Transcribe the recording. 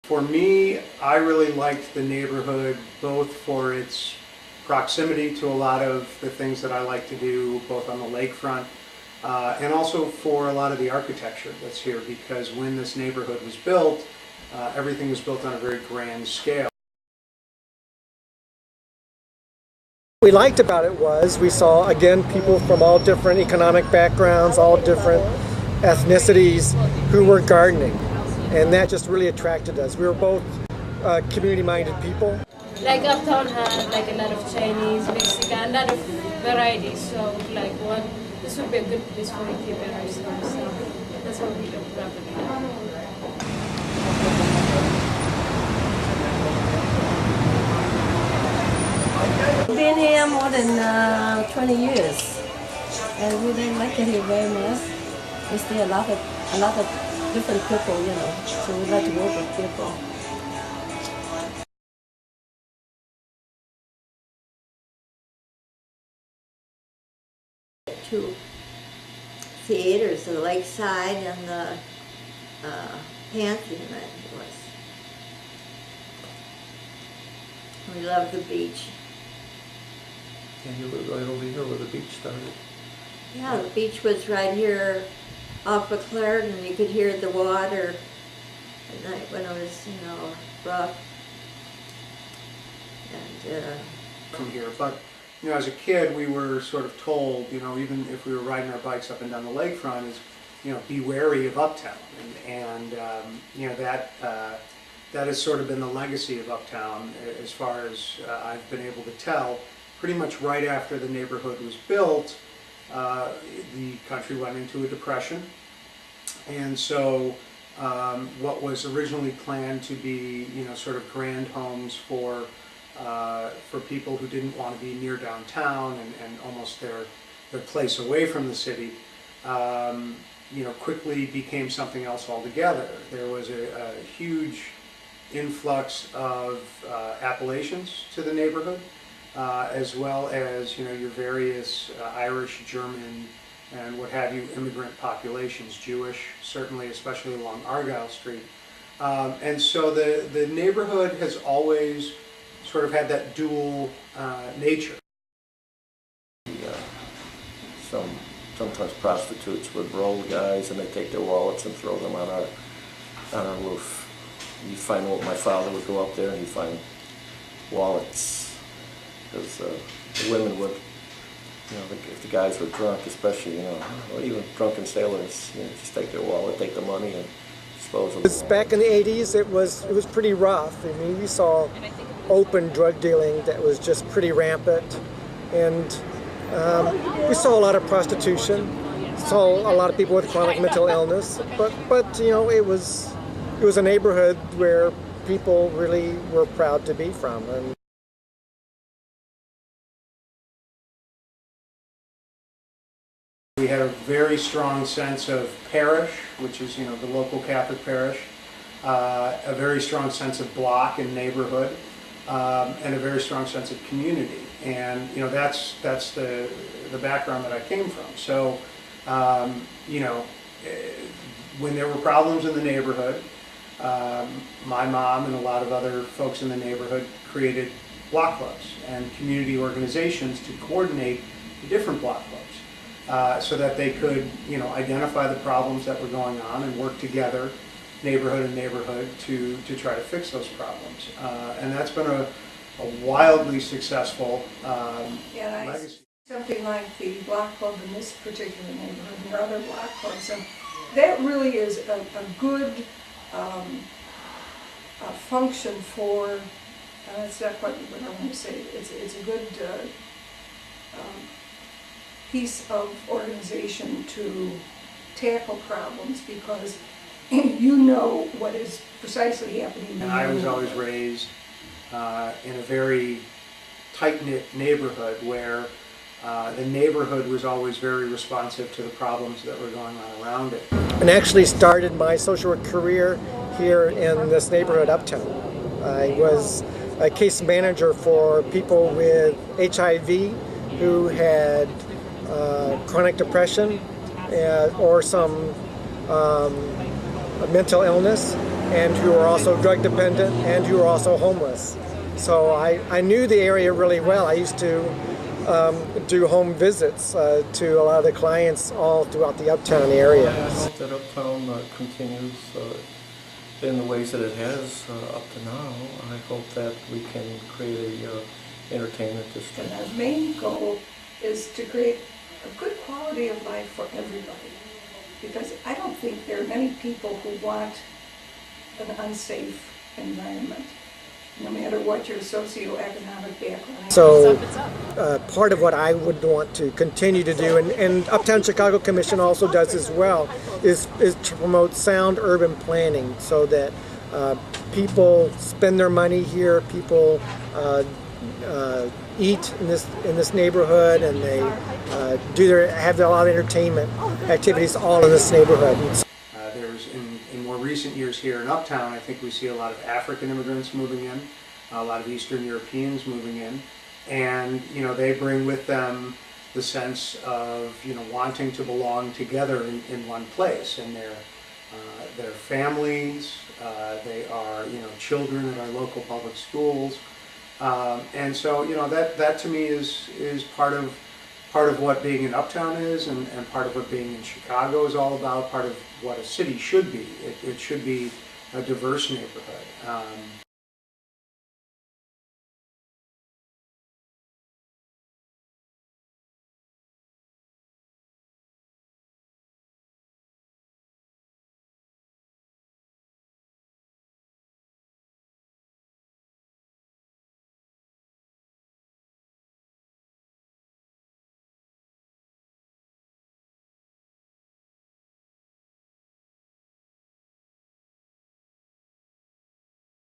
For me, I really liked the neighborhood both for its proximity to a lot of the things that I like to do, both on the lakefront, and also for a lot of the architecture that's here, because when this neighborhood was built, everything was built on a very grand scale. What we liked about it was we saw, again, people from all different economic backgrounds, all different ethnicities who were gardening, and that just really attracted us. We were both community-minded people. Like Uptown had like a lot of Chinese, Mexican, a lot of varieties, so like this would be a good place for keeping ourselves, so that's what we look probably. Been here more than 20 years, and we really like it here very much. We see a lot of different people, you know, so we like to work with people. Two theaters, the Lakeside and the Pantheon, I think it was. We love the beach. And you live right over here where the beach started. Yeah, the beach was right here off of Clarendon, and you could hear the water at night when it was, you know, rough. And from here, but you know, as a kid, we were sort of told, you know, even if we were riding our bikes up and down the lakefront, is, you know, be wary of Uptown, and you know, that has sort of been the legacy of Uptown as far as I've been able to tell. Pretty much right after the neighborhood was built, the country went into a depression, and so what was originally planned to be, you know, sort of grand homes for people who didn't want to be near downtown and almost their place away from the city, you know, quickly became something else altogether. There was a huge influx of Appalachians to the neighborhood, as well as, you know, your various Irish, German, and what have you, immigrant populations, Jewish, certainly, especially along Argyle Street. And so the neighborhood has always sort of had that dual nature. Sometimes prostitutes would roll guys and they take their wallets and throw them on our roof. You find my father would go up there and he'd find wallets, because the women would, you know, if the guys were drunk, especially, you know, or even drunken sailors, you know, just take their wallet, take the money, and dispose of them. Back in the 80s, it was pretty rough. I mean, we saw open drug dealing that was just pretty rampant, and we saw a lot of prostitution. Saw a lot of people with chronic mental illness, but you know, it was a neighborhood where people really were proud to be from. And we had a very strong sense of parish, which is, you know, the local Catholic parish, a very strong sense of block and neighborhood, and a very strong sense of community. And, you know, that's the background that I came from. So, you know, when there were problems in the neighborhood, my mom and a lot of other folks in the neighborhood created block clubs and community organizations to coordinate the different block clubs, so that they could, you know, identify the problems that were going on and work together, neighborhood and neighborhood, to try to fix those problems. And that's been a wildly successful legacy. Something like the block club in this particular neighborhood and other block clubs, and that really is a good function for, that's not quite what I want to say, it's a good piece of organization to tackle problems, because you know what is precisely happening. And I was always raised in a very tight-knit neighborhood where the neighborhood was always very responsive to the problems that were going on around it. And actually started my social work career here in this neighborhood, Uptown. I was a case manager for people with HIV who had chronic depression or some mental illness, and who are also drug dependent and who are also homeless. So I knew the area really well. I used to do home visits to a lot of the clients all throughout the Uptown area. I hope that Uptown continues in the ways that it has up to now. I hope that we can create a entertainment district. And our main goal is to create a good quality of life for everybody. Because I don't think there are many people who want an unsafe environment, no matter what your socioeconomic background. So part of what I would want to continue to do, and Uptown Chicago Commission also does as well, is to promote sound urban planning so that people spend their money here, people eat in this neighborhood, and they have a lot of entertainment activities all in this neighborhood. There's in more recent years here in Uptown, I think we see a lot of African immigrants moving in, a lot of Eastern Europeans moving in, and they bring with them the sense of wanting to belong together in one place, and their families, they are children at our local public schools, and so that to me is part of what being in Uptown is, and part of what being in Chicago is all about, part of what a city should be. It should be a diverse neighborhood.